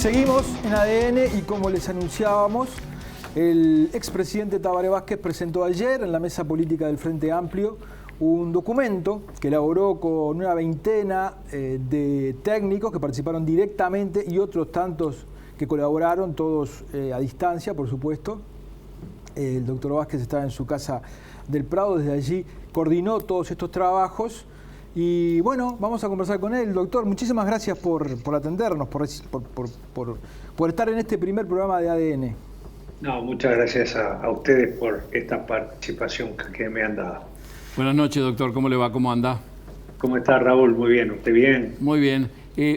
Seguimos en ADN y como les anunciábamos, el expresidente Tabaré Vázquez presentó ayer en la mesa política del Frente Amplio un documento que elaboró con una veintena de técnicos que participaron directamente y otros tantos que colaboraron, todos a distancia, por supuesto. El doctor Vázquez estaba en su casa del Prado, desde allí coordinó todos estos trabajos. Y bueno, vamos a conversar con él. Doctor, muchísimas gracias por atendernos, por estar en este primer programa de ADN. No, muchas gracias a ustedes por esta participación que me han dado. Buenas noches, doctor. ¿Cómo le va? ¿Cómo anda? ¿Cómo está, Raúl? Muy bien. ¿Usted bien? Muy bien.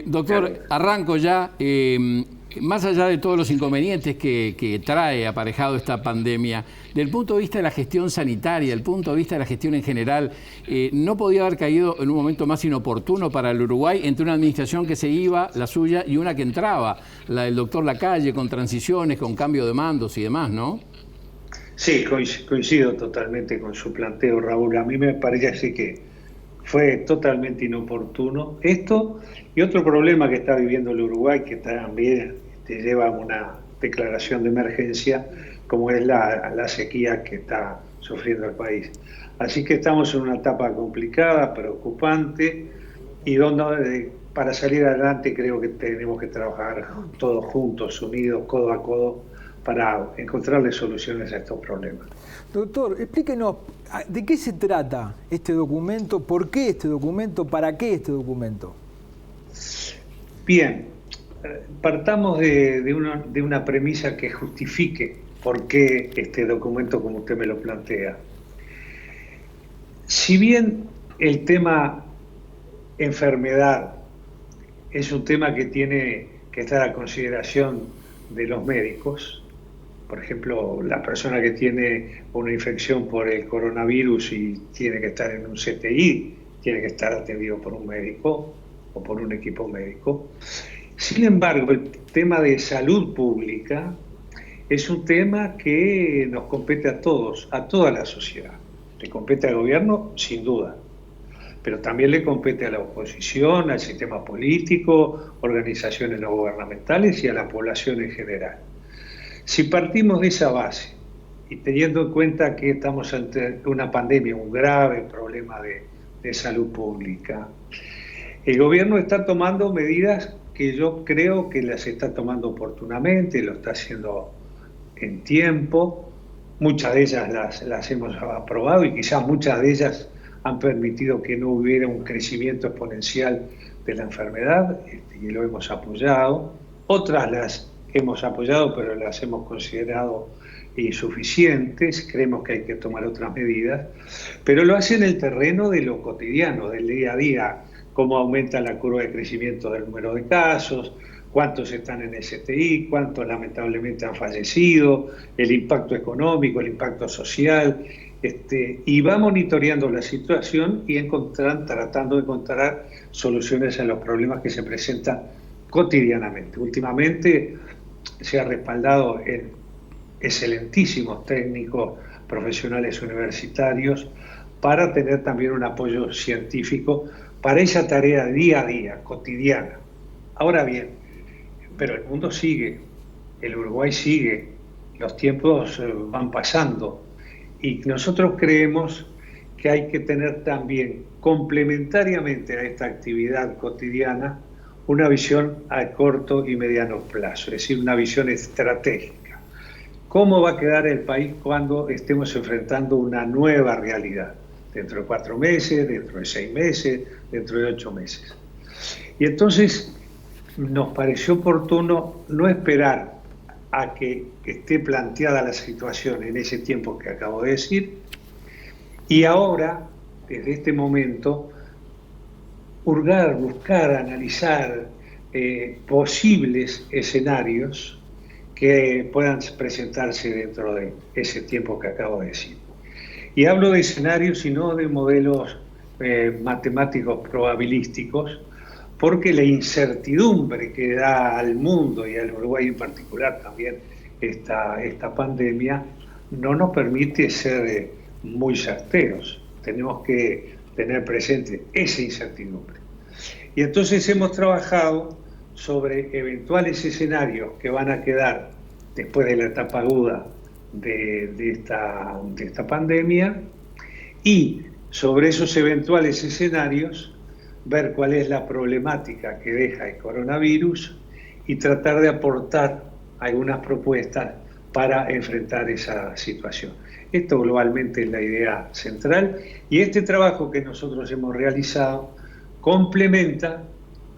Doctor, arranco ya. Más allá de todos los inconvenientes que trae aparejado esta pandemia, del punto de vista de la gestión sanitaria, del punto de vista de la gestión en general, ¿no podía haber caído en un momento más inoportuno para el Uruguay entre una administración que se iba, la suya, y una que entraba, la del doctor Lacalle, con transiciones, con cambio de mandos y demás, ¿no? Sí, coincido totalmente con su planteo, Raúl. A mí me parece que fue totalmente inoportuno esto y otro problema que está viviendo el Uruguay, que también lleva a una declaración de emergencia, como es la sequía que está sufriendo el país. Así que estamos en una etapa complicada, preocupante, y donde para salir adelante creo que tenemos que trabajar todos juntos, unidos, codo a codo, para encontrarle soluciones a estos problemas. Doctor, explíquenos, ¿de qué se trata este documento? ¿Por qué este documento? ¿Para qué este documento? Bien, partamos de una premisa que justifique por qué este documento, como usted me lo plantea. Si bien el tema enfermedad es un tema que tiene que estar a consideración de los médicos, por ejemplo, la persona que tiene una infección por el coronavirus y tiene que estar en un CTI, tiene que estar atendido por un médico o por un equipo médico. Sin embargo, el tema de salud pública es un tema que nos compete a todos, a toda la sociedad. Le compete al gobierno, sin duda, pero también le compete a la oposición, al sistema político, organizaciones no gubernamentales y a la población en general. Si partimos de esa base y teniendo en cuenta que estamos ante una pandemia, un grave problema de salud pública, el gobierno está tomando medidas que yo creo que las está tomando oportunamente, lo está haciendo en tiempo, muchas de ellas las hemos aprobado y quizás muchas de ellas han permitido que no hubiera un crecimiento exponencial de la enfermedad y lo hemos apoyado, otras las hemos apoyado pero las hemos considerado insuficientes, creemos que hay que tomar otras medidas, pero lo hace en el terreno de lo cotidiano, del día a día, cómo aumenta la curva de crecimiento del número de casos, cuántos están en STI, cuántos lamentablemente han fallecido, el impacto económico, el impacto social, y va monitoreando la situación y tratando de encontrar soluciones a los problemas que se presentan cotidianamente. Últimamente se ha respaldado en excelentísimos técnicos profesionales universitarios para tener también un apoyo científico para esa tarea día a día, cotidiana. Ahora bien, pero el mundo sigue, el Uruguay sigue, los tiempos van pasando y nosotros creemos que hay que tener también, complementariamente a esta actividad cotidiana, una visión a corto y mediano plazo, es decir, una visión estratégica. ¿Cómo va a quedar el país cuando estemos enfrentando una nueva realidad? Dentro de 4 meses, dentro de 6 meses, dentro de 8 meses. Y entonces nos pareció oportuno no esperar a que esté planteada la situación en ese tiempo que acabo de decir, y ahora, desde este momento, hurgar, buscar, analizar posibles escenarios que puedan presentarse dentro de ese tiempo que acabo de decir. Y hablo de escenarios y no de modelos matemáticos probabilísticos, porque la incertidumbre que da al mundo y al Uruguay en particular también esta pandemia no nos permite ser muy certeros. Tenemos que tener presente esa incertidumbre. Y entonces hemos trabajado sobre eventuales escenarios que van a quedar después de la etapa aguda de esta pandemia, y sobre esos eventuales escenarios ver cuál es la problemática que deja el coronavirus y tratar de aportar algunas propuestas para enfrentar esa situación. Esto globalmente es la idea central, y este trabajo que nosotros hemos realizado complementa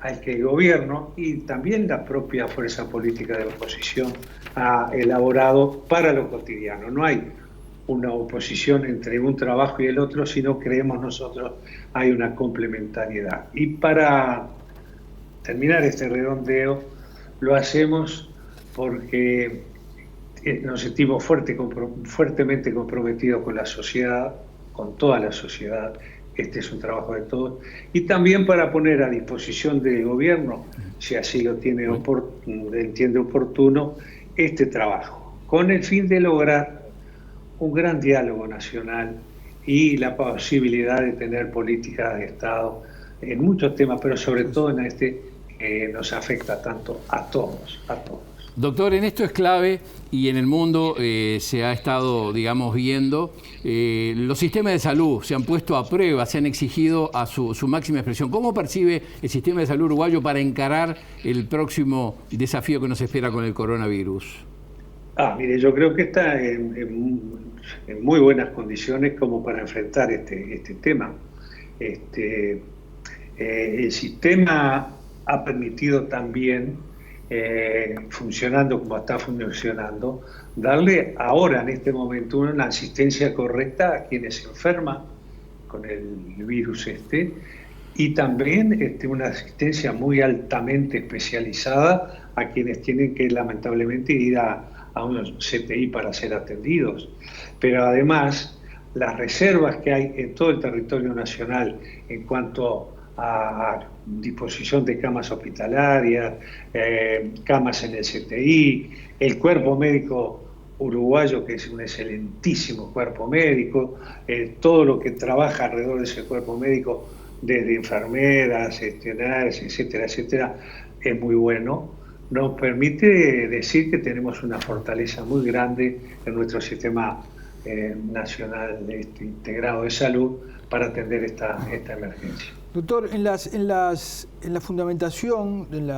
al que el gobierno y también la propia fuerza política de la oposición ha elaborado para lo cotidiano. No hay una oposición entre un trabajo y el otro, sino creemos nosotros hay una complementariedad. Y para terminar este redondeo, lo hacemos porque nos sentimos fuertemente comprometidos con la sociedad, con toda la sociedad. Este es un trabajo de todos, y también para poner a disposición del gobierno, si así lo entiende oportuno, este trabajo, con el fin de lograr un gran diálogo nacional y la posibilidad de tener políticas de Estado en muchos temas, pero sobre todo en este que nos afecta tanto a todos. Doctor, en esto es clave, y en el mundo se ha estado, digamos, viendo, los sistemas de salud se han puesto a prueba, se han exigido a su máxima expresión. ¿Cómo percibe el sistema de salud uruguayo para encarar el próximo desafío que nos espera con el coronavirus? Mire, yo creo que está en muy buenas condiciones como para enfrentar este tema. El sistema ha permitido también, funcionando como está funcionando, darle ahora en este momento una asistencia correcta a quienes se enferman con el virus y también una asistencia muy altamente especializada a quienes tienen que lamentablemente ir a un CTI para ser atendidos. Pero además, las reservas que hay en todo el territorio nacional en cuanto a disposición de camas hospitalarias, camas en el CTI, el cuerpo médico uruguayo, que es un excelentísimo cuerpo médico, todo lo que trabaja alrededor de ese cuerpo médico, desde enfermeras, nurses, etcétera, etcétera, es muy bueno. Nos permite decir que tenemos una fortaleza muy grande en nuestro sistema nacional integrado de salud para atender esta emergencia. Doctor, en la fundamentación, en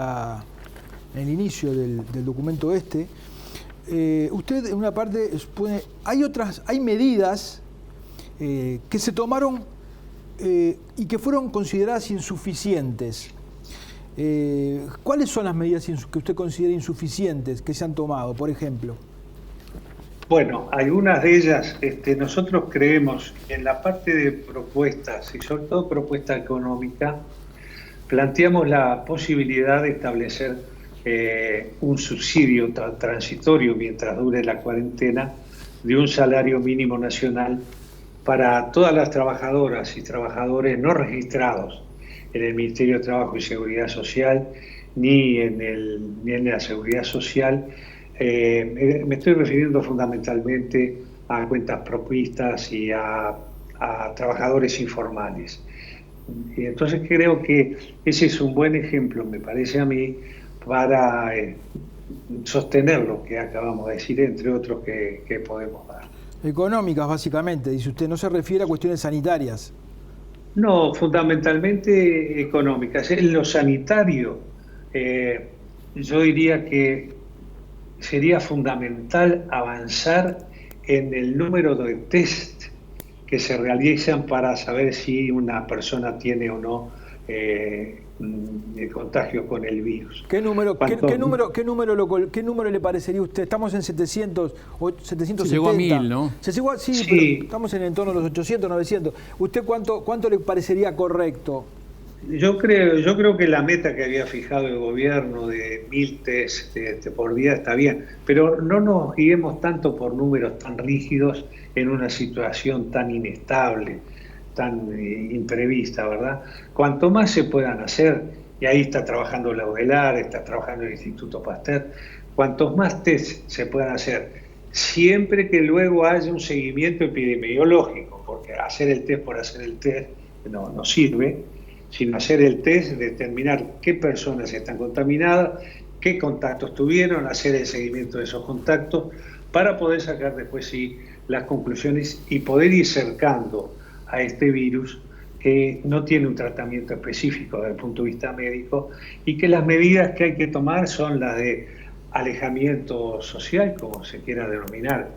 el inicio del documento usted en una parte expone, hay medidas que se tomaron y que fueron consideradas insuficientes. ¿Cuáles son las medidas que usted considera insuficientes que se han tomado, por ejemplo? Bueno, algunas de ellas, nosotros creemos en la parte de propuestas, y sobre todo propuesta económica, planteamos la posibilidad de establecer un subsidio transitorio mientras dure la cuarentena de un salario mínimo nacional para todas las trabajadoras y trabajadores no registrados en el Ministerio de Trabajo y Seguridad Social ni en la Seguridad Social. Me estoy refiriendo fundamentalmente a cuentas propistas y a trabajadores informales. Y entonces creo que ese es un buen ejemplo, me parece a mí, para sostener lo que acabamos de decir, entre otros que podemos dar. Económicas, básicamente, dice usted, no se refiere a cuestiones sanitarias. No, fundamentalmente económicas. En lo sanitario, yo diría que sería fundamental avanzar en el número de test que se realizan para saber si una persona tiene o no el contagio con el virus. ¿Qué número le parecería a usted? Estamos en 700 o 770. Se llegó a 1000, ¿no? Sí. Pero estamos en el torno de los 800, 900. ¿Usted cuánto le parecería correcto? Yo creo que la meta que había fijado el gobierno de 1000 test por día está bien, pero no nos guiemos tanto por números tan rígidos en una situación tan inestable, tan imprevista, ¿verdad? Cuanto más se puedan hacer, y ahí está trabajando la UDELAR, está trabajando el Instituto Pasteur, cuantos más test se puedan hacer, siempre que luego haya un seguimiento epidemiológico, porque hacer el test por hacer el test no sirve. sino hacer el test, determinar qué personas están contaminadas, qué contactos tuvieron, hacer el seguimiento de esos contactos, para poder sacar después sí las conclusiones y poder ir cercando a este virus que no tiene un tratamiento específico desde el punto de vista médico y que las medidas que hay que tomar son las de alejamiento social, como se quiera denominar.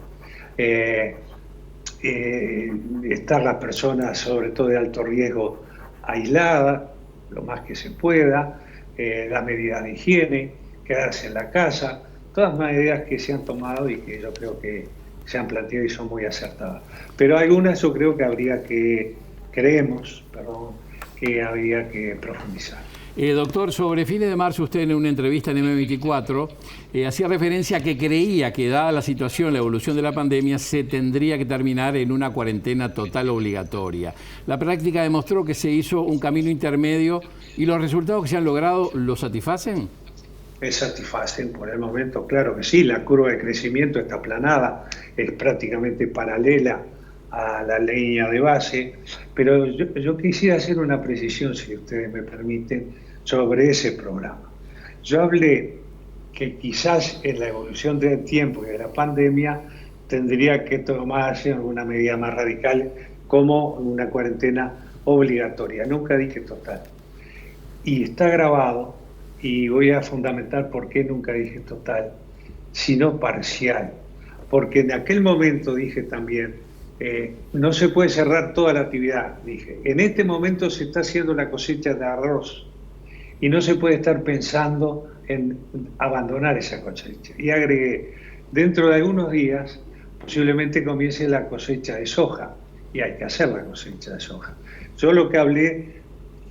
Estar las personas, sobre todo de alto riesgo, aisladas lo más que se pueda, las medidas de higiene, quedarse en la casa, todas medidas que se han tomado y que yo creo que se han planteado y son muy acertadas. Pero algunas yo creo que creemos que habría que profundizar. Doctor, sobre fines de marzo usted en una entrevista en M24 hacía referencia a que creía que dada la situación, la evolución de la pandemia, se tendría que terminar en una cuarentena total obligatoria. La práctica demostró que se hizo un camino intermedio y los resultados que se han logrado, ¿lo satisfacen? Satisfacen por el momento, claro que sí. La curva de crecimiento está aplanada, es prácticamente paralela a la línea de base, pero yo quisiera hacer una precisión, si ustedes me permiten, sobre ese programa. Yo hablé que quizás en la evolución del tiempo y de la pandemia tendría que tomarse alguna medida más radical, como una cuarentena obligatoria. Nunca dije total. Y está grabado, y voy a fundamentar por qué nunca dije total, sino parcial. Porque en aquel momento dije también, no se puede cerrar toda la actividad, dije. En este momento se está haciendo la cosecha de arroz y no se puede estar pensando en abandonar esa cosecha. Y agregué, dentro de algunos días posiblemente comience la cosecha de soja y hay que hacer la cosecha de soja. Yo lo que hablé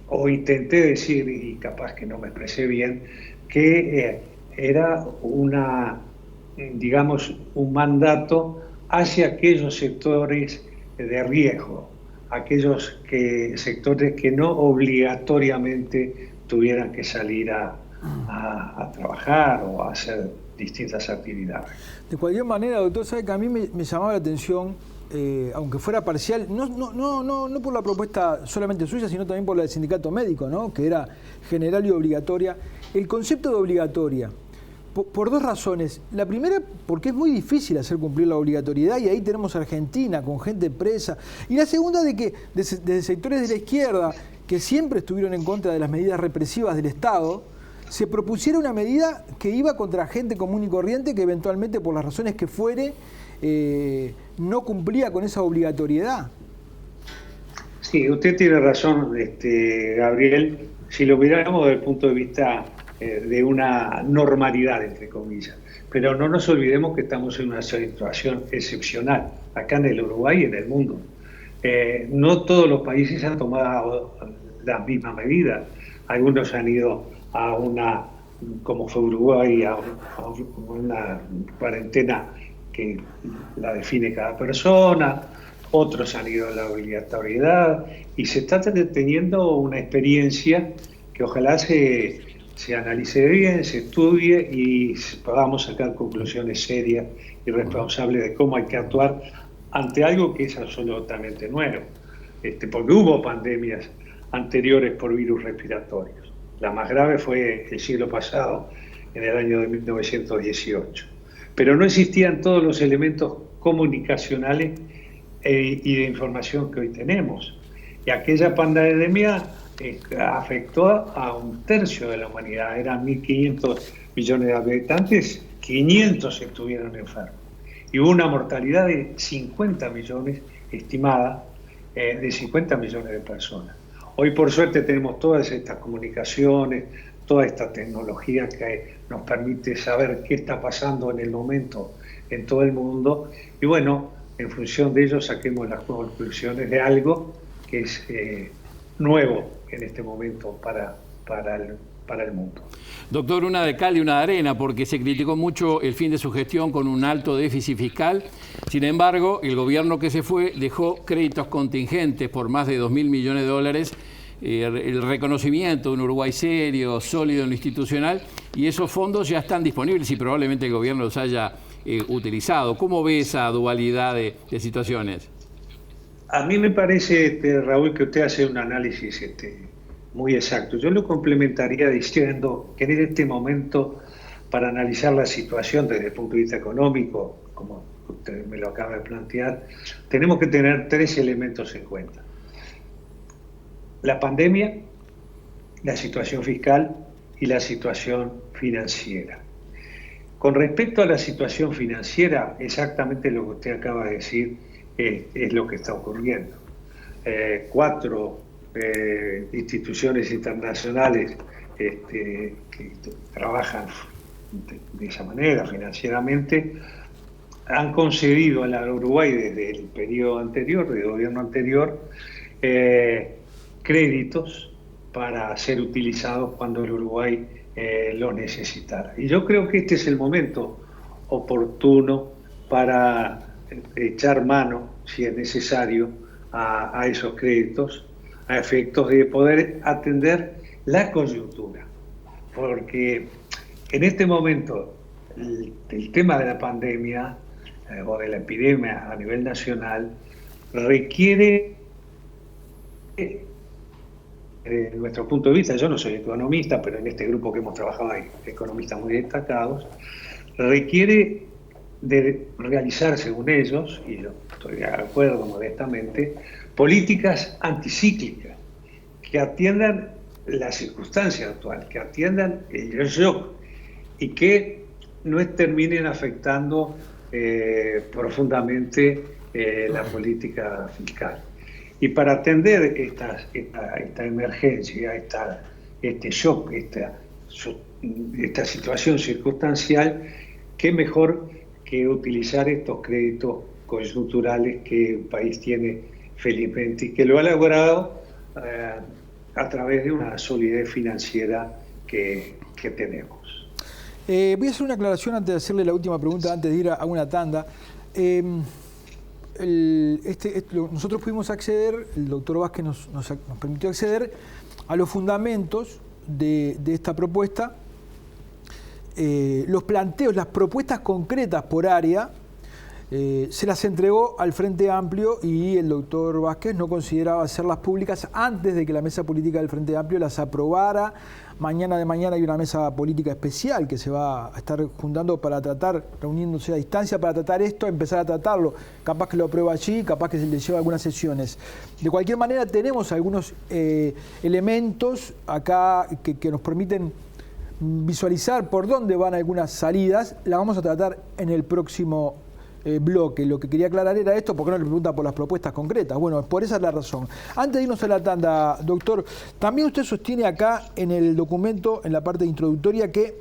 o intenté decir, y capaz que no me expresé bien, que era digamos, un mandato hacia aquellos sectores de riesgo, aquellos sectores que no obligatoriamente tuvieran que salir a trabajar o a hacer distintas actividades. De cualquier manera, doctor, sabe que a mí me llamaba la atención, aunque fuera parcial, no por la propuesta solamente suya, sino también por la del sindicato médico, ¿no?, que era general y obligatoria, el concepto de obligatoria. Por dos razones. La primera, porque es muy difícil hacer cumplir la obligatoriedad y ahí tenemos a Argentina con gente presa. Y la segunda, de que desde sectores de la izquierda, que siempre estuvieron en contra de las medidas represivas del Estado, se propusiera una medida que iba contra gente común y corriente que eventualmente, por las razones que fuere, no cumplía con esa obligatoriedad. Sí, usted tiene razón, Gabriel, si lo miramos desde el punto de vista de una normalidad, entre comillas. Pero no nos olvidemos que estamos en una situación excepcional, acá en el Uruguay y en el mundo. No todos los países han tomado las mismas medidas. Algunos han ido a como fue Uruguay, a una cuarentena que la define cada persona, otros han ido a la obligatoriedad, y se está teniendo una experiencia que ojalá se analice bien, se estudie y podamos sacar conclusiones serias y responsables de cómo hay que actuar ante algo que es absolutamente nuevo. Porque hubo pandemias anteriores por virus respiratorios. La más grave fue el siglo pasado, en el año de 1918. Pero no existían todos los elementos comunicacionales y de información que hoy tenemos. Y aquella pandemia afectó a un tercio de la humanidad. Eran 1.500 millones de habitantes, 500 estuvieron enfermos. Y hubo una mortalidad de 50 millones, estimada, de 50 millones de personas. Hoy, por suerte, tenemos todas estas comunicaciones, toda esta tecnología que nos permite saber qué está pasando en el momento en todo el mundo. Y bueno, en función de ello saquemos las conclusiones de algo que es nuevo en este momento para el mundo. Doctor, una de cal y una de arena, porque se criticó mucho el fin de su gestión con un alto déficit fiscal. Sin embargo, el gobierno que se fue dejó créditos contingentes por más de 2.000 millones de dólares, el reconocimiento de un Uruguay serio, sólido en lo institucional, y esos fondos ya están disponibles y probablemente el gobierno los haya utilizado. ¿Cómo ve esa dualidad de situaciones? A mí me parece, Raúl, que usted hace un análisis muy exacto. Yo lo complementaría diciendo que en este momento, para analizar la situación desde el punto de vista económico, como usted me lo acaba de plantear, tenemos que tener 3 elementos en cuenta: la pandemia, la situación fiscal y la situación financiera. Con respecto a la situación financiera, exactamente lo que usted acaba de decir es lo que está ocurriendo. 4 instituciones internacionales que trabajan de esa manera financieramente han concedido al Uruguay desde el periodo anterior, del gobierno anterior, créditos para ser utilizados cuando el Uruguay lo necesitara. Y yo creo que este es el momento oportuno para echar mano, si es necesario, a esos créditos, a efectos de poder atender la coyuntura. Porque en este momento el tema de la pandemia o de la epidemia a nivel nacional requiere, desde nuestro punto de vista, yo no soy economista, pero en este grupo que hemos trabajado hay economistas muy destacados, requiere de realizar, según ellos, y yo estoy de acuerdo modestamente, políticas anticíclicas que atiendan la circunstancia actual, que atiendan el shock y que no terminen afectando profundamente la política fiscal. Y para atender esta emergencia, este shock, esta situación circunstancial, qué mejor que utilizar estos créditos coyunturales que el país tiene felizmente y que lo ha logrado a través de una solidez financiera que tenemos. Voy a hacer una aclaración antes de hacerle la última pregunta, antes de ir a una tanda. Nosotros pudimos acceder, el doctor Vázquez nos permitió acceder a los fundamentos de esta propuesta, los planteos, las propuestas concretas por área, se las entregó al Frente Amplio y el doctor Vázquez no consideraba hacerlas públicas antes de que la mesa política del Frente Amplio las aprobara. Mañana hay una mesa política especial que se va a estar juntando para tratar, reuniéndose a distancia para tratar esto, empezar a tratarlo. Capaz que lo aprueba allí, capaz que se le lleva algunas sesiones. De cualquier manera, tenemos algunos elementos acá que nos permiten visualizar por dónde van algunas salidas. La vamos a tratar en el próximo bloque. Lo que quería aclarar era esto, porque no le pregunta por las propuestas concretas. Bueno, por esa es la razón. Antes de irnos a la tanda, doctor, también usted sostiene acá en el documento, en la parte introductoria, que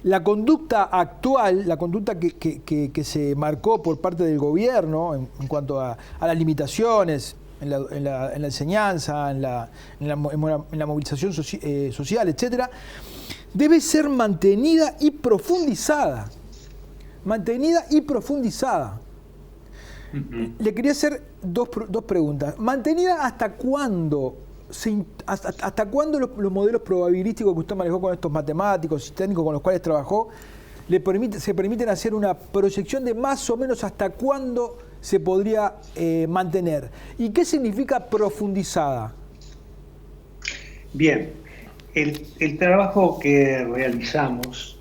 la conducta actual, la conducta que se marcó por parte del gobierno en cuanto a las limitaciones en la enseñanza, en la movilización social, etcétera, debe ser mantenida y profundizada. Le quería hacer dos preguntas. ¿Mantenida hasta cuándo? ¿Hasta cuándo los modelos probabilísticos que usted manejó con estos matemáticos y técnicos con los cuales trabajó se permiten hacer una proyección de más o menos hasta cuándo se podría mantener? ¿Y qué significa profundizada? Bien, el trabajo que realizamos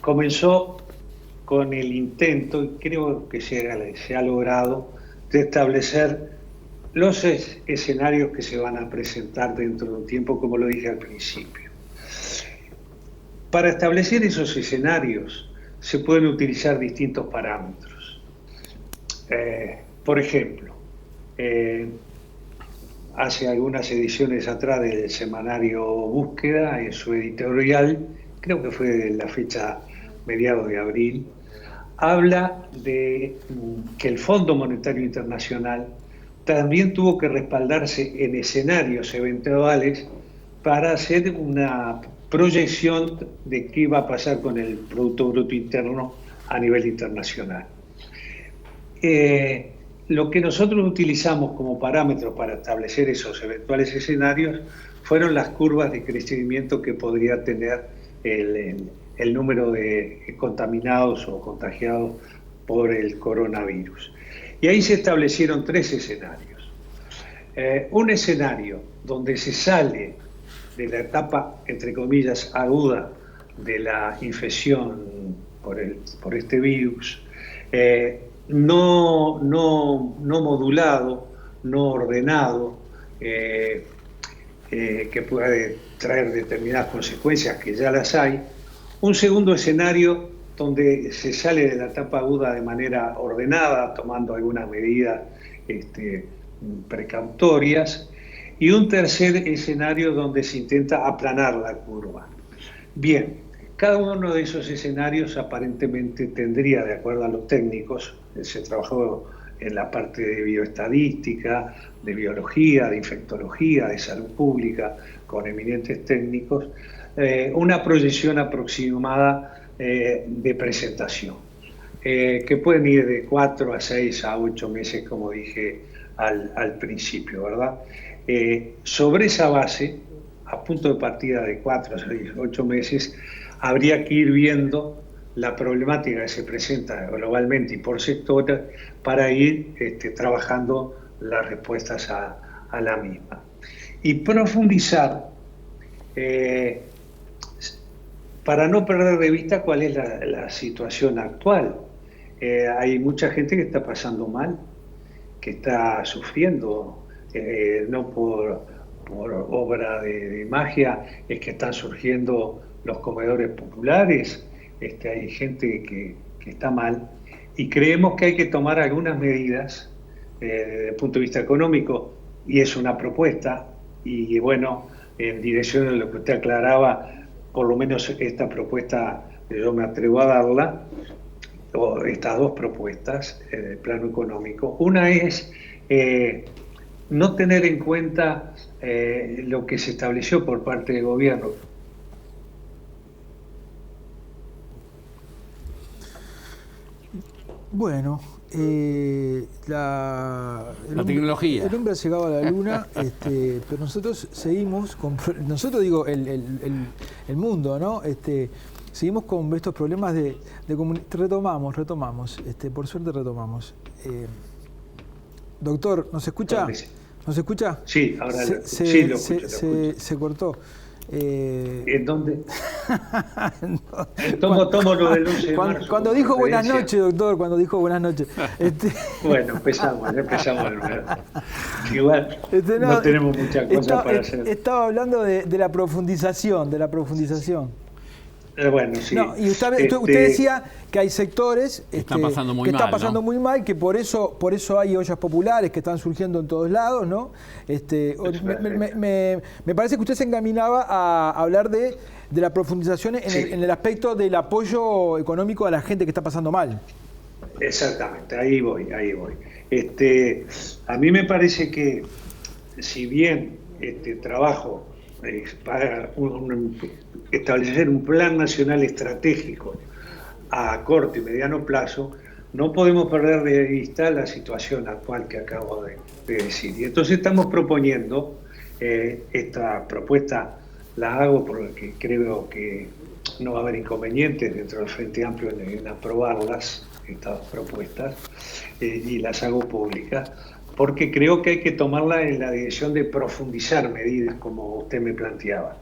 comenzó con el intento, y creo que se ha logrado, de establecer los escenarios que se van a presentar dentro de un tiempo, como lo dije al principio. Para establecer esos escenarios se pueden utilizar distintos parámetros. Por ejemplo, hace algunas ediciones atrás del semanario Búsqueda, en su editorial, creo que fue de la fecha mediados de abril, habla de que el Fondo Monetario Internacional también tuvo que respaldarse en escenarios eventuales para hacer una proyección de qué iba a pasar con el Producto Bruto Interno a nivel internacional. Lo que nosotros utilizamos como parámetro para establecer esos eventuales escenarios fueron las curvas de crecimiento que podría tener el número de contaminados o contagiados por el coronavirus. Y ahí se establecieron 3 escenarios. un escenario donde se sale de la etapa, entre comillas, aguda de la infección por este virus, no modulado, no ordenado, que puede traer determinadas consecuencias, que ya las hay. Un segundo escenario donde se sale de la etapa aguda de manera ordenada, tomando algunas medidas precautorias, y un tercer escenario donde se intenta aplanar la curva. Bien, cada uno de esos escenarios aparentemente tendría, de acuerdo a los técnicos, se trabajó en la parte de bioestadística, de biología, de infectología, de salud pública, con eminentes técnicos, una proyección aproximada de presentación, que pueden ir de 4 a 6 a 8 meses, como dije al principio, ¿verdad? Sobre esa base, a punto de partida de 4 a 6, 8 meses, habría que ir viendo la problemática que se presenta globalmente y por sectores para ir trabajando las respuestas a la misma. Y profundizar, para no perder de vista cuál es la situación actual. Hay mucha gente que está pasando mal, que está sufriendo, no por obra de magia, es que están surgiendo los comedores populares, hay gente que está mal, y creemos que hay que tomar algunas medidas desde el punto de vista económico, y es una propuesta, y bueno, en dirección a lo que usted aclaraba, por lo menos esta propuesta yo me atrevo a darla, o estas dos propuestas en el plano económico. Una es no tener en cuenta lo que se estableció por parte del gobierno. Bueno, la tecnología. El hombre ha llegado a la luna, pero nosotros seguimos con, nosotros digo el mundo, ¿no? Seguimos con estos problemas de retomamos, por suerte retomamos. Doctor, ¿nos escucha? ¿Nos escucha? Sí, ahora sí, lo escucho. Se cortó. ¿En dónde? Tomo lo del 11 de marzo. Cuando dijo buenas noches, doctor, cuando dijo buenas noches. Bueno, empezamos de nuevo. Igual no tenemos muchas cosas para hacer. Estaba hablando de la profundización, Bueno, sí. No, y usted decía que hay sectores que están pasando muy mal, que por eso hay ollas populares que están surgiendo en todos lados, ¿no? Me parece que usted se encaminaba a hablar de la profundización en el aspecto del apoyo económico a la gente que está pasando mal. Exactamente, ahí voy. A mí me parece que si bien trabajo para establecer un plan nacional estratégico a corto y mediano plazo, no podemos perder de vista la situación actual que acabo de decir. Y entonces estamos proponiendo, esta propuesta la hago porque creo que no va a haber inconvenientes dentro del Frente Amplio en aprobarlas, estas propuestas, y las hago públicas, porque creo que hay que tomarla en la dirección de profundizar medidas, como usted me planteaba.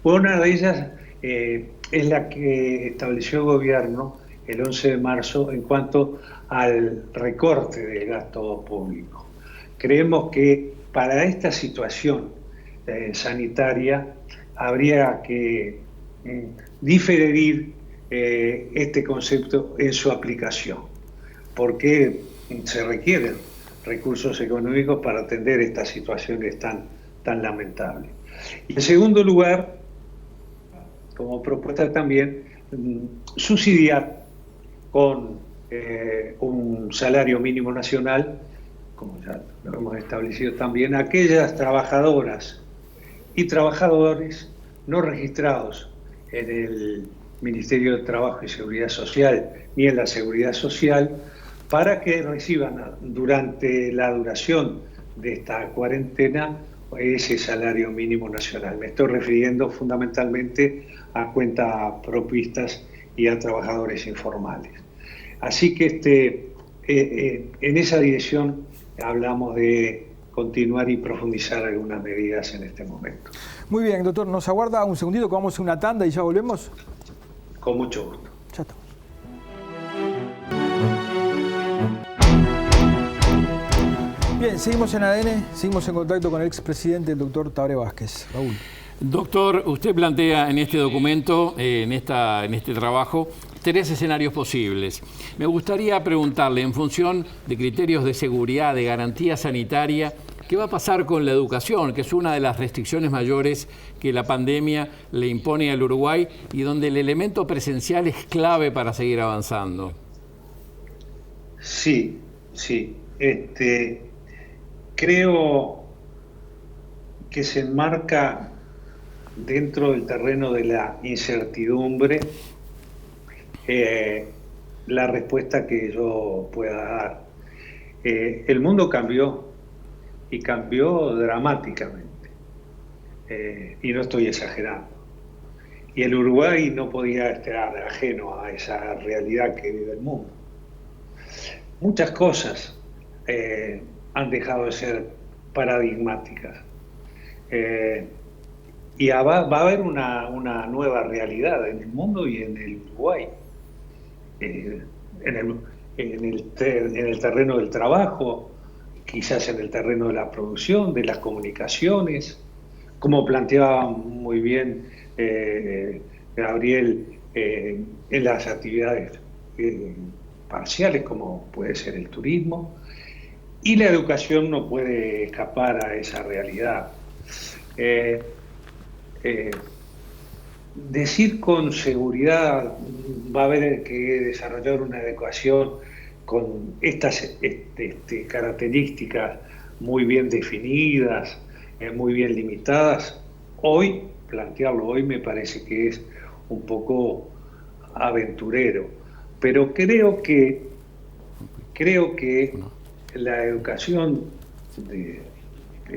Una de ellas es la que estableció el gobierno el 11 de marzo en cuanto al recorte del gasto público. Creemos que para esta situación sanitaria habría que diferir este concepto en su aplicación, porque se requieren recursos económicos para atender estas situaciones tan lamentables. Y en segundo lugar, como propuesta también, subsidiar con un salario mínimo nacional, como ya lo hemos establecido también, a aquellas trabajadoras y trabajadores no registrados en el Ministerio de Trabajo y Seguridad Social ni en la Seguridad Social, para que reciban durante la duración de esta cuarentena ese salario mínimo nacional. Me estoy refiriendo fundamentalmente a cuentapropistas y a trabajadores informales. Así que en esa dirección hablamos de continuar y profundizar algunas medidas en este momento. Muy bien, doctor, nos aguarda un segundito que vamos a una tanda y ya volvemos. Con mucho gusto. Ya estamos. Bien, seguimos en ADN, seguimos en contacto con el expresidente, el doctor Tabaré Vázquez. Raúl. Doctor, usted plantea en este documento, en este trabajo, 3 escenarios posibles. Me gustaría preguntarle, en función de criterios de seguridad, de garantía sanitaria, ¿qué va a pasar con la educación, que es una de las restricciones mayores que la pandemia le impone al Uruguay y donde el elemento presencial es clave para seguir avanzando? Sí. Creo que se enmarca dentro del terreno de la incertidumbre la respuesta que yo pueda dar. El mundo cambió y cambió dramáticamente, y no estoy exagerando. Y el Uruguay no podía estar ajeno a esa realidad que vive el mundo. Muchas cosas han dejado de ser paradigmáticas. Y va a haber una nueva realidad en el mundo y en el Uruguay. En el terreno del trabajo, quizás en el terreno de la producción, de las comunicaciones, como planteaba muy bien Gabriel, en las actividades parciales, como puede ser el turismo, y la educación no puede escapar a esa realidad. Decir con seguridad va a haber que desarrollar una educación con estas características muy bien definidas, muy bien limitadas, plantearlo hoy me parece que es un poco aventurero, pero creo que la educación de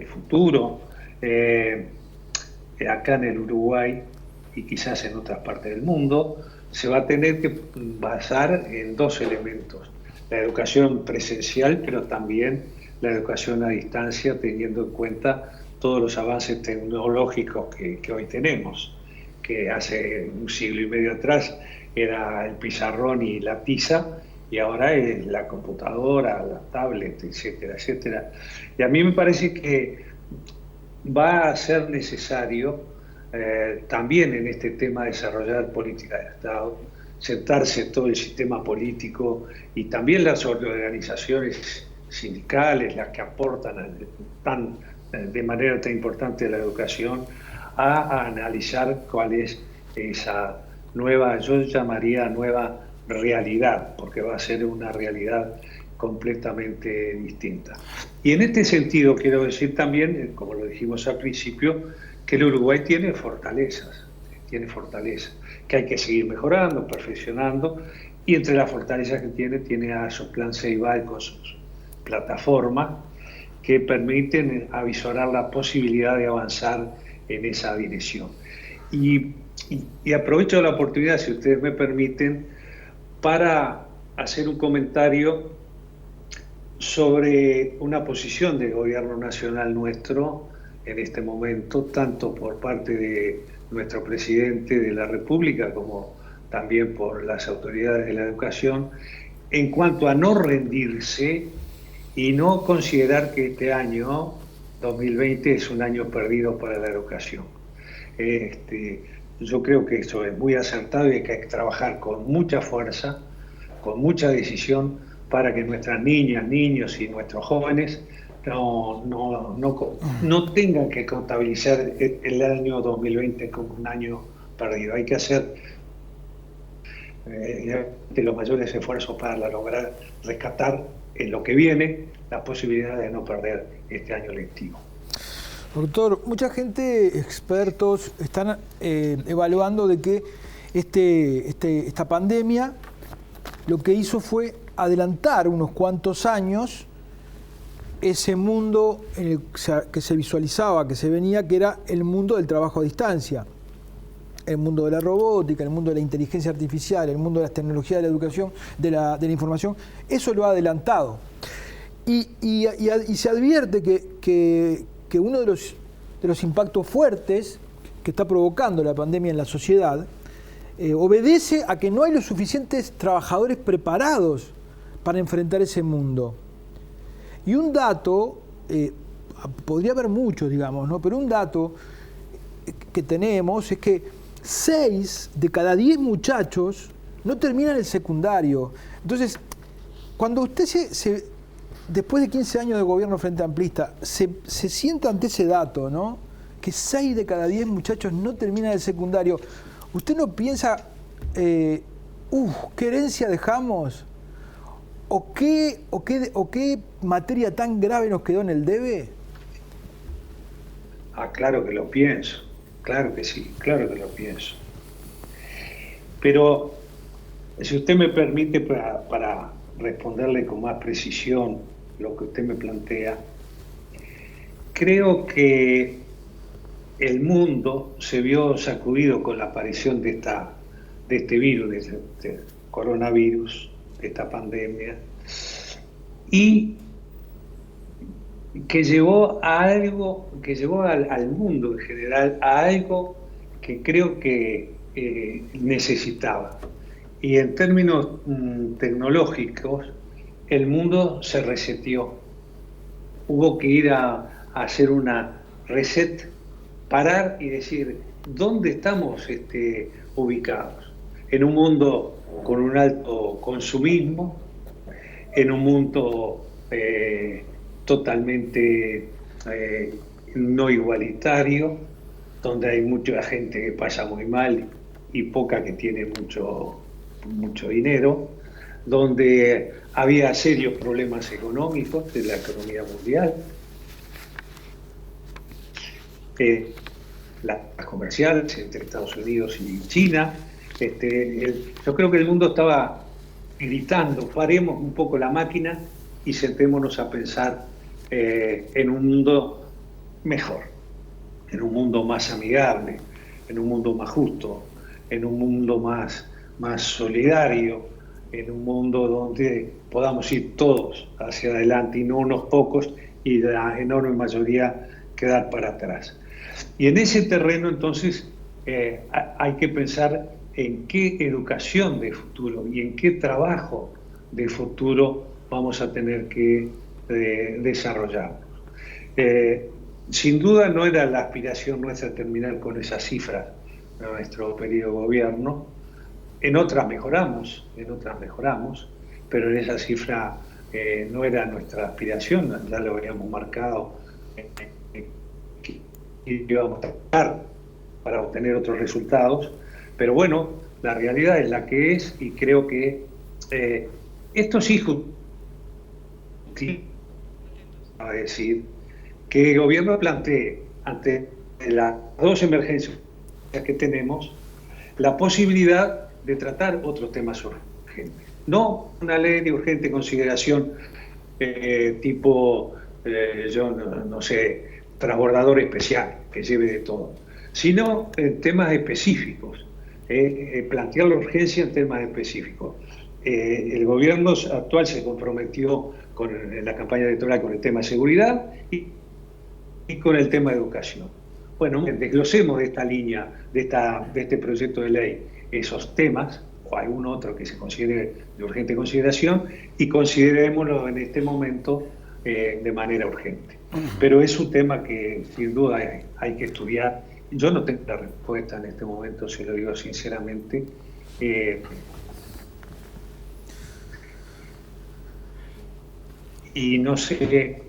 futuro, acá en el Uruguay y quizás en otras partes del mundo, se va a tener que basar en 2 elementos: la educación presencial, pero también la educación a distancia, teniendo en cuenta todos los avances tecnológicos que hoy tenemos, que hace un siglo y medio atrás era el pizarrón y la tiza, y ahora es la computadora, la tablet, etcétera, etcétera. Y a mí me parece que va a ser necesario también en este tema desarrollar política de Estado, sentarse todo el sistema político y también las organizaciones sindicales, las que aportan de manera tan importante a la educación, a analizar cuál es esa nueva, yo llamaría nueva realidad, porque va a ser una realidad completamente distinta. Y en este sentido quiero decir también, como lo dijimos al principio, que el Uruguay tiene fortalezas, que hay que seguir mejorando, perfeccionando, y entre las fortalezas que tiene a su plan Ceibal con sus plataformas que permiten avisorar la posibilidad de avanzar en esa dirección. Y aprovecho la oportunidad, si ustedes me permiten, para hacer un comentario sobre una posición del gobierno nacional nuestro en este momento, tanto por parte de nuestro presidente de la República como también por las autoridades de la educación, en cuanto a no rendirse y no considerar que este año 2020 es un año perdido para la educación. Yo creo que eso es muy acertado y hay que trabajar con mucha fuerza, con mucha decisión, para que nuestras niñas, niños y nuestros jóvenes no tengan que contabilizar el año 2020 como un año perdido. Hay que hacer los mayores esfuerzos para lograr rescatar en lo que viene la posibilidad de no perder este año lectivo. Doctor, mucha gente, expertos, están evaluando de que esta pandemia lo que hizo fue adelantar unos cuantos años ese mundo en el que se visualizaba, que se venía, que era el mundo del trabajo a distancia, el mundo de la robótica, el mundo de la inteligencia artificial, el mundo de las tecnologías de la educación, de la información. Eso lo ha adelantado. Y se advierte que uno de los impactos fuertes que está provocando la pandemia en la sociedad obedece a que no hay los suficientes trabajadores preparados para enfrentar ese mundo. Y un dato, podría haber muchos, digamos, ¿no? Pero un dato que tenemos es que 6 de cada 10 muchachos no terminan el secundario. Entonces, cuando usted después de 15 años de gobierno frente amplista, se sienta ante ese dato, ¿no? Que 6 de cada 10 muchachos no terminan el secundario. ¿Usted no piensa, qué herencia dejamos? ¿O qué materia tan grave nos quedó en el debe? Claro que lo pienso. Claro que sí, claro que lo pienso. Pero, si usted me permite, para responderle con más precisión lo que usted me plantea, creo que el mundo se vio sacudido con la aparición de este virus, de este coronavirus, de esta pandemia, y que llevó a algo, que llevó al mundo en general a algo que creo que necesitaba. Y en términos tecnológicos, el mundo se reseteó. Hubo que ir a hacer una reset, parar y decir, ¿dónde estamos ubicados? En un mundo con un alto consumismo, en un mundo totalmente no igualitario, donde hay mucha gente que pasa muy mal y poca que tiene mucho dinero, donde había serios problemas económicos de la economía mundial, las comerciales entre Estados Unidos y China. Yo creo que el mundo estaba gritando, paremos un poco la máquina y sentémonos a pensar en un mundo mejor, en un mundo más amigable, en un mundo más justo, en un mundo más solidario, en un mundo donde podamos ir todos hacia adelante y no unos pocos y la enorme mayoría quedar para atrás. Y en ese terreno entonces hay que pensar en qué educación de futuro y en qué trabajo de futuro vamos a tener que desarrollar. Sin duda no era la aspiración nuestra terminar con esas cifras de nuestro periodo de gobierno. En otras mejoramos, pero en esa cifra no era nuestra aspiración, ya lo habíamos marcado que íbamos a tratar para obtener otros resultados. Pero bueno, la realidad es la que es y creo que esto sí justifica a decir que el gobierno plantee ante las dos emergencias que tenemos la posibilidad de tratar otros temas urgentes. No una ley de urgente consideración tipo, yo no sé, transbordador especial que lleve de todo, sino temas específicos. Plantear la urgencia en temas específicos. El gobierno actual se comprometió en la campaña electoral con el tema de seguridad y con el tema de educación. Bueno, desglosemos de esta línea, de este proyecto de ley, esos temas, o algún otro que se considere de urgente consideración, y considerémoslo en este momento de manera urgente. Pero es un tema que sin duda hay que estudiar. Yo no tengo la respuesta en este momento, se lo digo sinceramente. Y no sé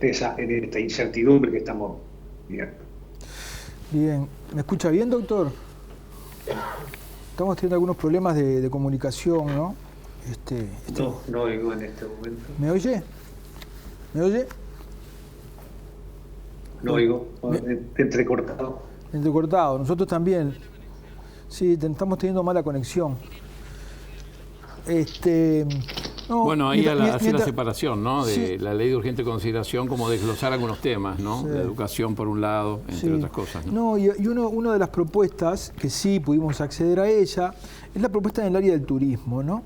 en esta incertidumbre que estamos viviendo. Bien, ¿me escucha bien, doctor? Estamos teniendo algunos problemas de comunicación, ¿no? No oigo en este momento. ¿Me oye? ¿Me oye? No oigo, entrecortado. Entrecortado, nosotros también. Sí, estamos teniendo mala conexión. No, bueno, ahí hace la separación, ¿no? De sí, la ley de urgente consideración, como desglosar algunos temas, ¿no? Sí. La educación por un lado, entre otras cosas. No, y una de las propuestas, que sí pudimos acceder a ella, es la propuesta en el área del turismo, ¿no?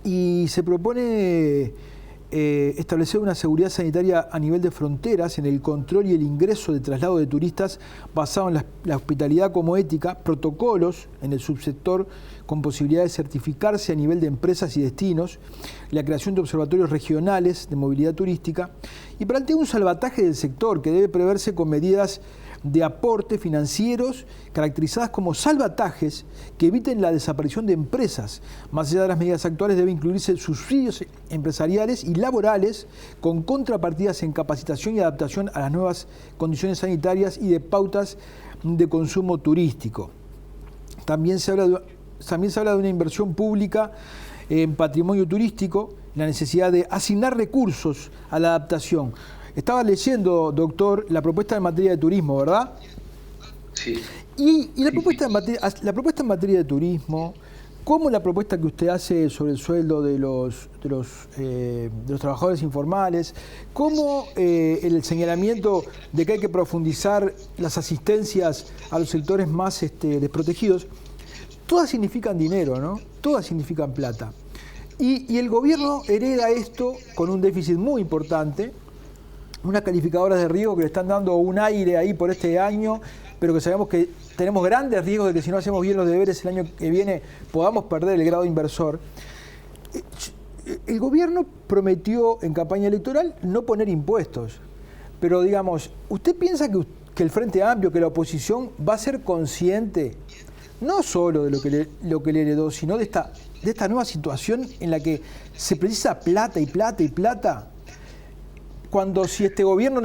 Y se propone establecer una seguridad sanitaria a nivel de fronteras en el control y el ingreso de traslado de turistas basado en la hospitalidad como ética, protocolos en el subsector con posibilidad de certificarse a nivel de empresas y destinos, la creación de observatorios regionales de movilidad turística y plantea un salvataje del sector que debe preverse con medidas de aporte financieros caracterizadas como salvatajes que eviten la desaparición de empresas. Más allá de las medidas actuales debe incluirse subsidios empresariales y laborales con contrapartidas en capacitación y adaptación a las nuevas condiciones sanitarias y de pautas de consumo turístico. También se habla de una inversión pública en patrimonio turístico, la necesidad de asignar recursos a la adaptación. Estaba leyendo, doctor, la propuesta en materia de turismo, ¿verdad? Sí. Y la propuesta en materia de turismo, como la propuesta que usted hace sobre el sueldo de los trabajadores informales, como el señalamiento de que hay que profundizar las asistencias a los sectores más desprotegidos, todas significan dinero, ¿no? Todas significan plata. Y el gobierno hereda esto con un déficit muy importante, unas calificadoras de riesgo que le están dando un aire ahí por este año, pero que sabemos que tenemos grandes riesgos de que si no hacemos bien los deberes el año que viene podamos perder el grado inversor. El gobierno prometió en campaña electoral no poner impuestos, pero digamos, ¿usted piensa que el Frente Amplio, que la oposición va a ser consciente no solo de lo que le heredó, sino de esta nueva situación en la que se precisa plata y plata y plata? Cuando si este gobierno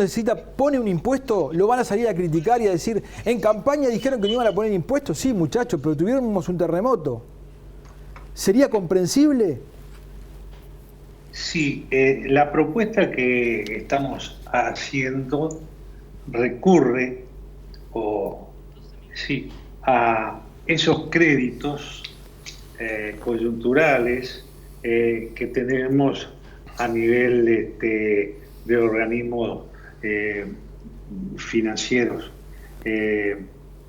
pone un impuesto, lo van a salir a criticar y a decir, en campaña dijeron que no iban a poner impuestos, sí muchachos, pero tuvimos un terremoto. ¿Sería comprensible? Sí, la propuesta que estamos haciendo recurre a esos créditos coyunturales que tenemos a nivel de organismos financieros.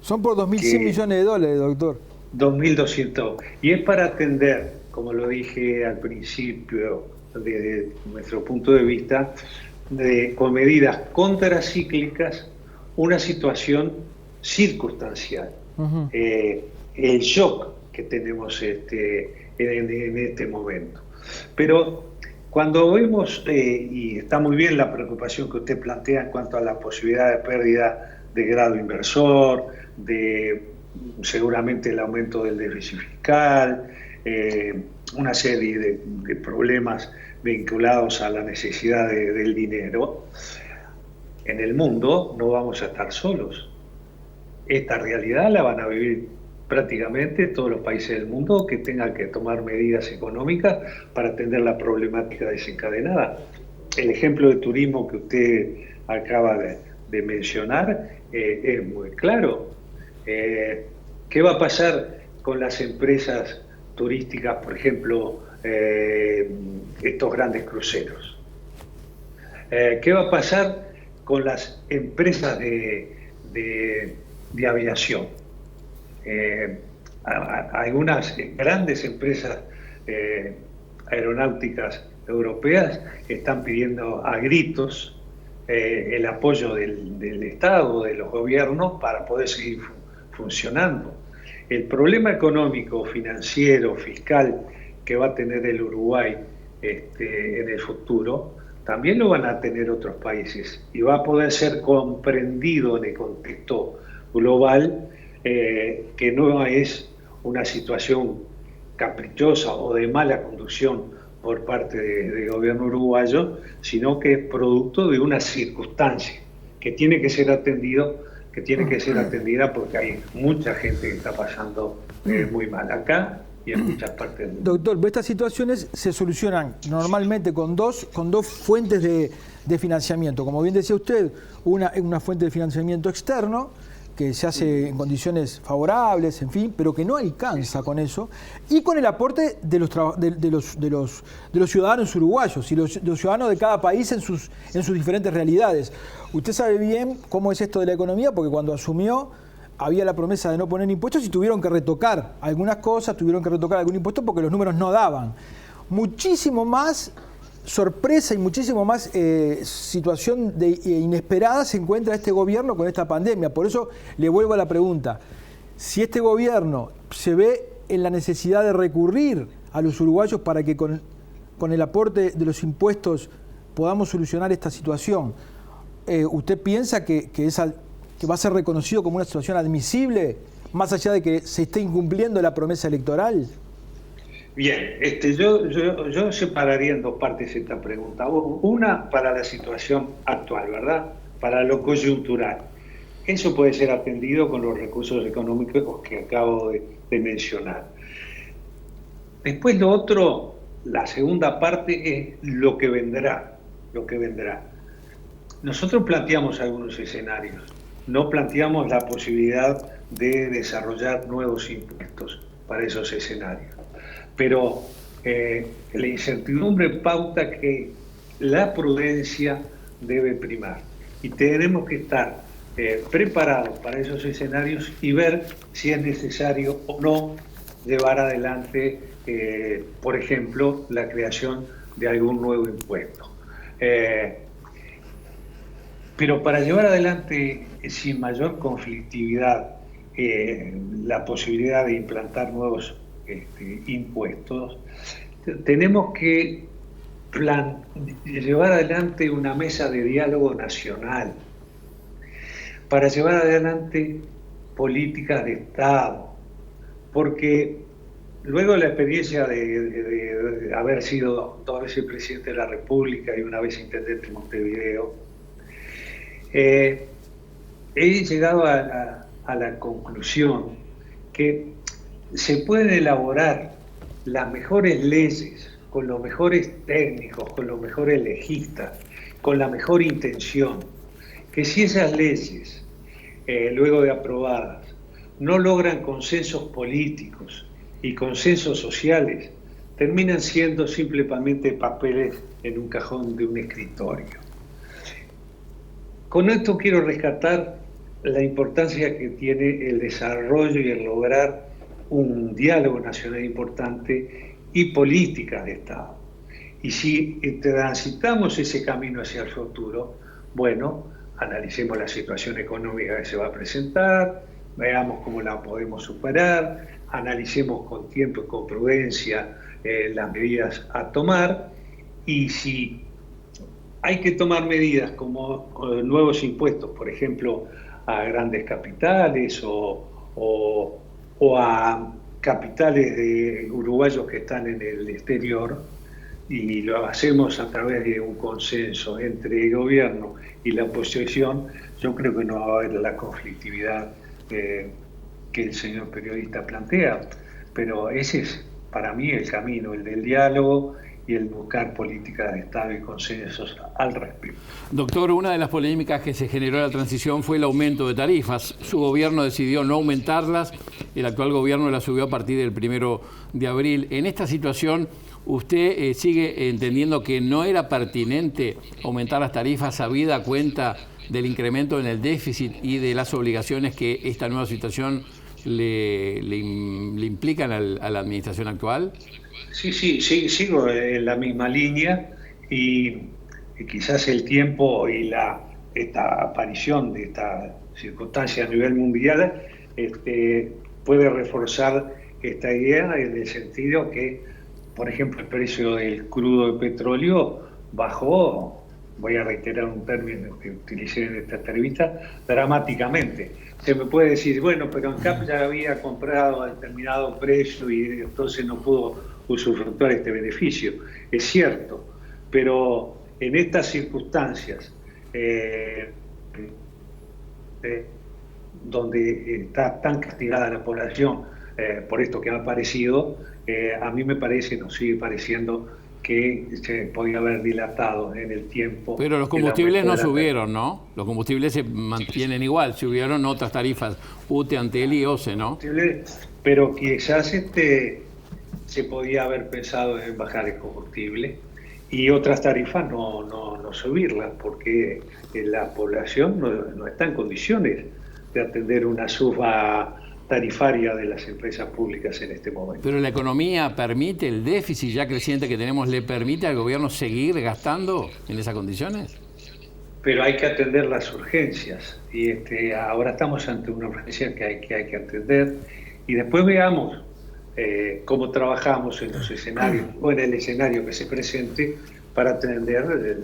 Son por 2.100 millones de dólares, doctor. 2.200. Y es para atender, como lo dije al principio, desde nuestro punto de vista, con medidas contracíclicas, una situación circunstancial. Uh-huh. El shock que tenemos en este momento. Pero cuando vemos, y está muy bien la preocupación que usted plantea en cuanto a la posibilidad de pérdida de grado inversor, de seguramente el aumento del déficit fiscal, una serie de problemas vinculados a la necesidad del dinero, en el mundo no vamos a estar solos. Esta realidad la van a vivir prácticamente todos los países del mundo que tengan que tomar medidas económicas para atender la problemática desencadenada. El ejemplo de turismo que usted acaba de mencionar es muy claro. ¿Qué va a pasar con las empresas turísticas, por ejemplo, estos grandes cruceros? ¿Qué va a pasar con las empresas de aviación? Algunas grandes empresas aeronáuticas europeas están pidiendo a gritos el apoyo del Estado, de los gobiernos, para poder seguir funcionando. El problema económico, financiero, fiscal que va a tener el Uruguay en el futuro, también lo van a tener otros países y va a poder ser comprendido en el contexto global, que no es una situación caprichosa o de mala conducción por parte del gobierno uruguayo, sino que es producto de una circunstancia que tiene que ser atendida porque hay mucha gente que está pasando muy mal acá y en muchas partes del mundo. Doctor, estas situaciones se solucionan normalmente con dos fuentes de financiamiento. Como bien decía usted, una fuente de financiamiento externo, que se hace en condiciones favorables, en fin, pero que no alcanza con eso, y con el aporte de los ciudadanos uruguayos y los ciudadanos de cada país en sus diferentes realidades. Usted sabe bien cómo es esto de la economía, porque cuando asumió había la promesa de no poner impuestos y tuvieron que retocar algunas cosas, tuvieron que retocar algún impuesto porque los números no daban. Muchísimo más sorpresa y muchísimo más situación inesperada se encuentra este gobierno con esta pandemia. Por eso le vuelvo a la pregunta. Si este gobierno se ve en la necesidad de recurrir a los uruguayos para que con el aporte de los impuestos podamos solucionar esta situación, ¿usted piensa que va a ser reconocido como una situación admisible, más allá de que se esté incumpliendo la promesa electoral? Bien, yo separaría en dos partes esta pregunta. Una para la situación actual, ¿verdad? Para lo coyuntural. Eso puede ser atendido con los recursos económicos que acabo de mencionar. Después lo otro, la segunda parte es lo que vendrá. Nosotros planteamos algunos escenarios, no planteamos la posibilidad de desarrollar nuevos impuestos para esos escenarios. Pero la incertidumbre pauta que la prudencia debe primar y tenemos que estar preparados para esos escenarios y ver si es necesario o no llevar adelante, por ejemplo, la creación de algún nuevo impuesto. Pero para llevar adelante sin mayor conflictividad la posibilidad de implantar nuevos impuestos, tenemos que llevar adelante una mesa de diálogo nacional para llevar adelante políticas de Estado, porque luego de la experiencia de haber sido 2 veces presidente de la República y una vez intendente de Montevideo, he llegado a la conclusión que se pueden elaborar las mejores leyes con los mejores técnicos, con los mejores legistas, con la mejor intención, que si esas leyes, luego de aprobadas, no logran consensos políticos y consensos sociales, terminan siendo simplemente papeles en un cajón de un escritorio. Con esto quiero rescatar la importancia que tiene el desarrollo y el lograr un diálogo nacional importante y políticas de Estado. Y si transitamos ese camino hacia el futuro, bueno, analicemos la situación económica que se va a presentar, veamos cómo la podemos superar, analicemos con tiempo y con prudencia las medidas a tomar, y si hay que tomar medidas como nuevos impuestos, por ejemplo, a grandes capitales o a capitales de uruguayos que están en el exterior, y lo hacemos a través de un consenso entre el gobierno y la oposición, yo creo que no va a haber la conflictividad que el señor periodista plantea, pero ese es para mí el camino, el del diálogo y el buscar políticas de Estado y consensos al respecto. Doctor, una de las polémicas que se generó en la transición fue el aumento de tarifas. Su gobierno decidió no aumentarlas, el actual gobierno las subió a partir del 1 de abril. En esta situación, ¿usted sigue entendiendo que no era pertinente aumentar las tarifas habida cuenta del incremento en el déficit y de las obligaciones que esta nueva situación le implican a la administración actual? Sí, sigo en la misma línea y quizás el tiempo y esta aparición de esta circunstancia a nivel mundial puede reforzar esta idea en el sentido que, por ejemplo, el precio del crudo de petróleo bajó, voy a reiterar un término que utilicé en esta entrevista, dramáticamente. Se me puede decir, bueno, pero ANCAP ya había comprado a determinado precio y entonces no pudo usufructuar este beneficio. Es cierto, pero en estas circunstancias donde está tan castigada la población por esto que ha aparecido, a mí me parece, nos sigue pareciendo que se podía haber dilatado en el tiempo. Pero los combustibles no subieron, ¿no? Los combustibles se mantienen igual, subieron otras tarifas, UTE, Antel y OCE, ¿no? Pero quizás se podía haber pensado en bajar el combustible y otras tarifas no subirlas, porque la población no está en condiciones de atender una suba tarifaria de las empresas públicas en este momento. Pero la economía permite, el déficit ya creciente que tenemos, ¿le permite al gobierno seguir gastando en esas condiciones? Pero hay que atender las urgencias y ahora estamos ante una urgencia que hay que atender y después veamos cómo trabajamos en los escenarios o en el escenario que se presente para atender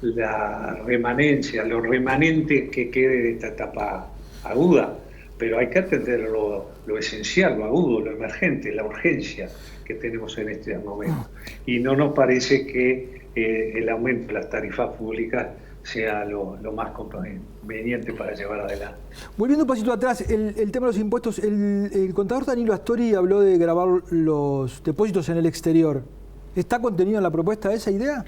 la remanencia, los remanentes que quede de esta etapa aguda, pero hay que atender lo esencial, lo agudo, lo emergente, la urgencia que tenemos en este momento. Y no nos parece que el aumento de las tarifas públicas sea lo más conveniente para llevar adelante. Volviendo un pasito atrás, el tema de los impuestos, el contador Danilo Astori habló de gravar los depósitos en el exterior. ¿Está contenido en la propuesta esa idea?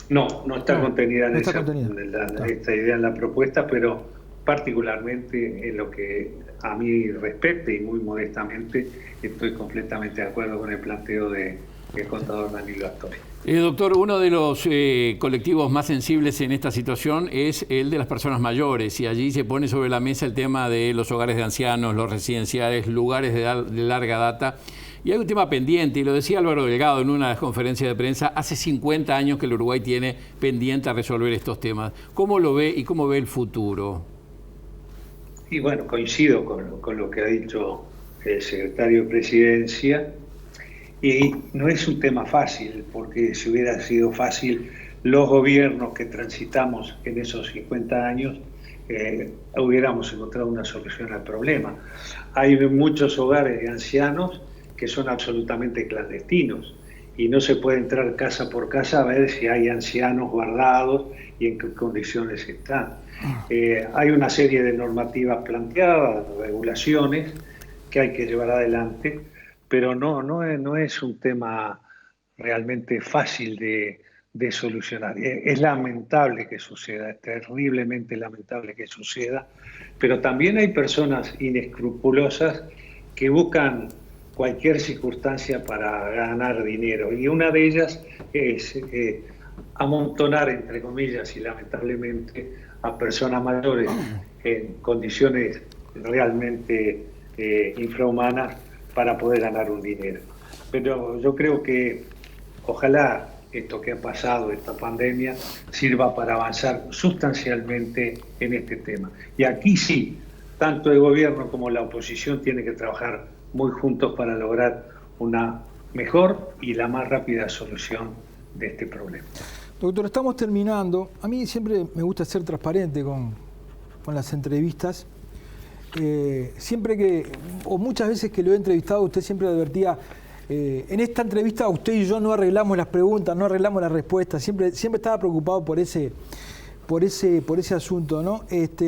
No está contenida esta idea en la propuesta, pero particularmente en lo que a mí respecta y muy modestamente estoy completamente de acuerdo con el planteo del contador Danilo Astori. Doctor, uno de los colectivos más sensibles en esta situación es el de las personas mayores y allí se pone sobre la mesa el tema de los hogares de ancianos, los residenciales, lugares de larga data. Y hay un tema pendiente, y lo decía Álvaro Delgado en una conferencia de prensa, hace 50 años que el Uruguay tiene pendiente a resolver estos temas. ¿Cómo lo ve y cómo ve el futuro? Y bueno, coincido con lo que ha dicho el secretario de Presidencia, y no es un tema fácil, porque si hubiera sido fácil, los gobiernos que transitamos en esos 50 años hubiéramos encontrado una solución al problema. Hay muchos hogares de ancianos que son absolutamente clandestinos y no se puede entrar casa por casa a ver si hay ancianos guardados y en qué condiciones están. Hay una serie de normativas planteadas, regulaciones que hay que llevar adelante, pero no es un tema realmente fácil de solucionar. Es lamentable que suceda, es terriblemente lamentable que suceda, pero también hay personas inescrupulosas que buscan cualquier circunstancia para ganar dinero, y una de ellas es amontonar, entre comillas y lamentablemente, a personas mayores en condiciones realmente infrahumanas para poder ganar un dinero. Pero yo creo que ojalá esto que ha pasado, esta pandemia, sirva para avanzar sustancialmente en este tema. Y aquí sí, tanto el gobierno como la oposición tienen que trabajar muy juntos para lograr una mejor y la más rápida solución de este problema. Doctor, estamos terminando. A mí siempre me gusta ser transparente con las entrevistas. Siempre que, o muchas veces que lo he entrevistado, usted siempre advertía, en esta entrevista usted y yo no arreglamos las preguntas, no arreglamos las respuestas, siempre estaba preocupado por ese asunto, ¿no?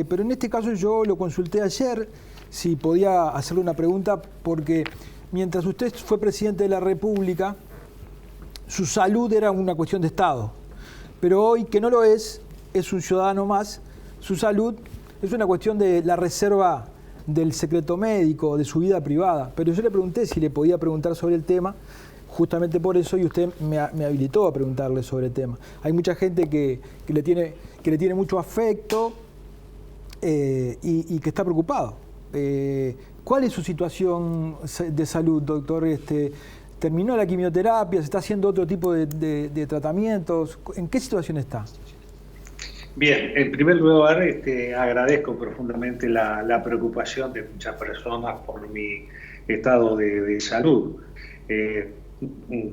Pero en este caso yo lo consulté ayer, si podía hacerle una pregunta, porque mientras usted fue presidente de la República, su salud era una cuestión de Estado. Pero hoy, que no lo es un ciudadano más, su salud es una cuestión de la reserva del secreto médico, de su vida privada. Pero yo le pregunté si le podía preguntar sobre el tema, justamente por eso, y usted me habilitó a preguntarle sobre el tema. Hay mucha gente que le tiene mucho afecto y que está preocupado. ¿Cuál es su situación de salud, doctor? ¿Terminó la quimioterapia? ¿Se está haciendo otro tipo de tratamientos? ¿En qué situación está? Bien, en primer lugar agradezco profundamente la preocupación de muchas personas por mi estado de salud.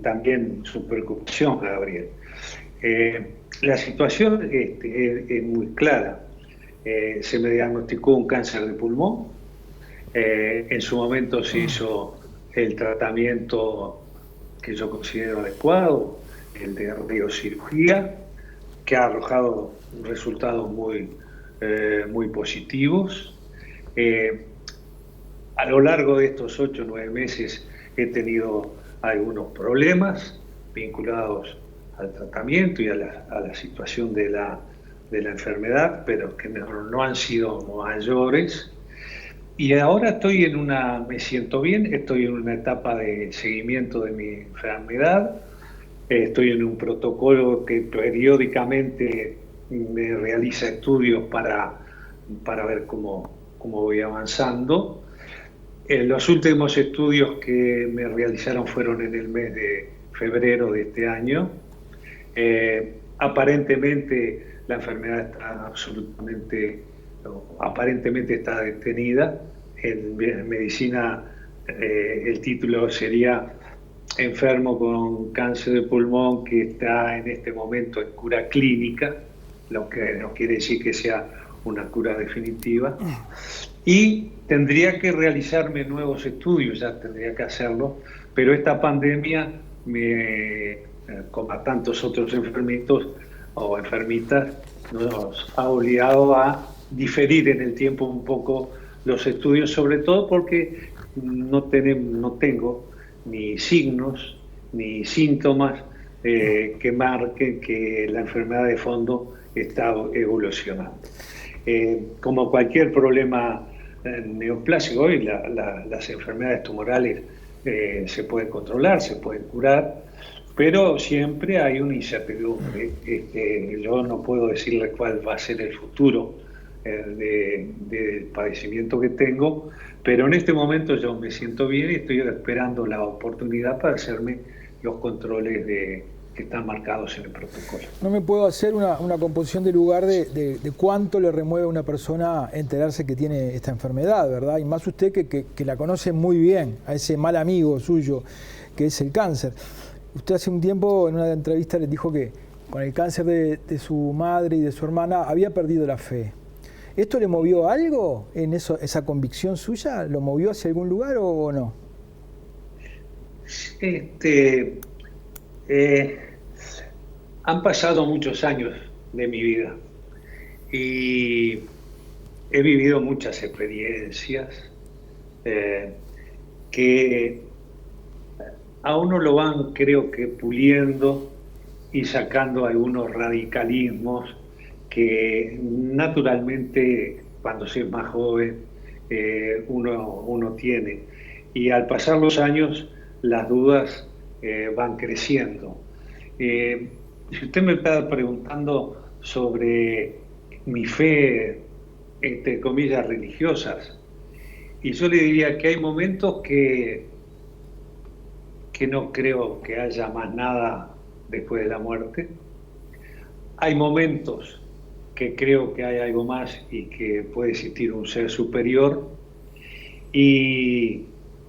También su preocupación, Gabriel. La situación es muy clara. Se me diagnosticó un cáncer de pulmón. En su momento se hizo el tratamiento que yo considero adecuado, el de radiocirugía, que ha arrojado resultados muy positivos. A lo largo de estos 8 o 9 meses he tenido algunos problemas vinculados al tratamiento y a la situación de la enfermedad, pero que no han sido mayores. Y ahora me siento bien, estoy en una etapa de seguimiento de mi enfermedad, estoy en un protocolo que periódicamente me realiza estudios para ver cómo voy avanzando. Los últimos estudios que me realizaron fueron en el mes de febrero de este año. Aparentemente la enfermedad está aparentemente está detenida. En medicina el título sería enfermo con cáncer de pulmón que está en este momento en cura clínica, lo que no quiere decir que sea una cura definitiva. Y tendría que realizarme nuevos estudios, ya tendría que hacerlo, pero esta pandemia, como a tantos otros enfermitos o enfermitas, nos ha obligado a diferir en el tiempo un poco los estudios, sobre todo porque no tengo ni signos ni síntomas que marquen que la enfermedad de fondo está evolucionando. Como cualquier problema neoplásico, hoy las enfermedades tumorales se pueden controlar, se pueden curar, pero siempre hay una incertidumbre. Yo no puedo decirle cuál va a ser el futuro del padecimiento que tengo, pero en este momento yo me siento bien y estoy esperando la oportunidad para hacerme los controles que están marcados en el protocolo. No me puedo hacer una composición de lugar de cuánto le remueve a una persona enterarse que tiene esta enfermedad, ¿verdad? Y más usted que la conoce muy bien, a ese mal amigo suyo que es el cáncer. Usted hace un tiempo en una entrevista les dijo que con el cáncer de su madre y de su hermana había perdido la fe. ¿Esto le movió algo en esa convicción suya? ¿Lo movió hacia algún lugar o no? Han pasado muchos años de mi vida y he vivido muchas experiencias que a uno lo van, creo que, puliendo y sacando algunos radicalismos que naturalmente cuando se es más joven uno tiene, y al pasar los años las dudas van creciendo. Si usted me está preguntando sobre mi fe, entre comillas, religiosas, y yo le diría que hay momentos que no creo que haya más nada después de la muerte. Hay momentos que creo que hay algo más y que puede existir un ser superior, y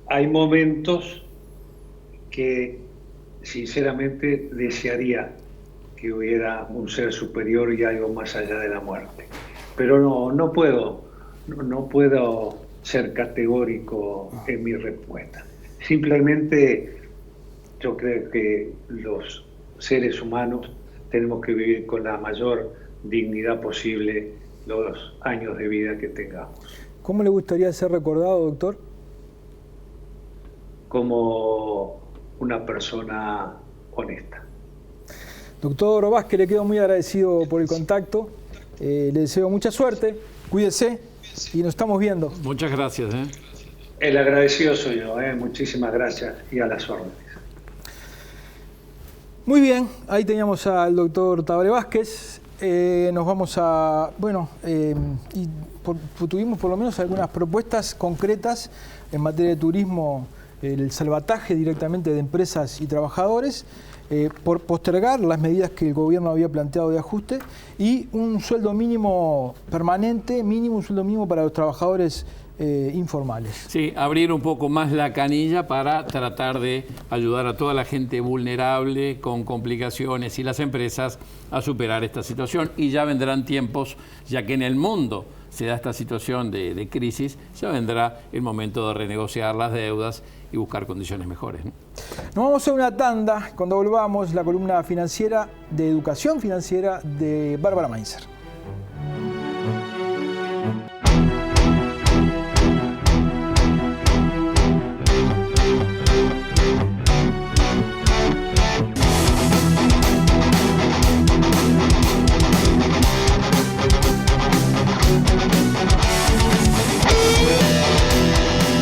hay momentos que sinceramente desearía que hubiera un ser superior y algo más allá de la muerte. Pero no puedo ser categórico en mi respuesta. Simplemente yo creo que los seres humanos tenemos que vivir con la mayor dignidad posible los años de vida que tengamos. ¿Cómo le gustaría ser recordado, doctor? Como una persona honesta. Doctor Vázquez, le quedo muy agradecido por el contacto. Le deseo mucha suerte, cuídese y nos estamos viendo. Muchas gracias. El agradecido soy yo, muchísimas gracias y a las órdenes. Muy bien, ahí teníamos al doctor Tabaré Vázquez. Nos vamos a, tuvimos por lo menos algunas propuestas concretas en materia de turismo, el salvataje directamente de empresas y trabajadores, por postergar las medidas que el gobierno había planteado de ajuste, y un sueldo mínimo permanente, un sueldo mínimo para los trabajadores informales. Sí, abrir un poco más la canilla para tratar de ayudar a toda la gente vulnerable con complicaciones y las empresas a superar esta situación. Y ya vendrán tiempos, ya que en el mundo se da esta situación de crisis, ya vendrá el momento de renegociar las deudas y buscar condiciones mejores, ¿no? Nos vamos a una tanda. Cuando volvamos, la columna financiera de educación financiera de Bárbara Mainzer.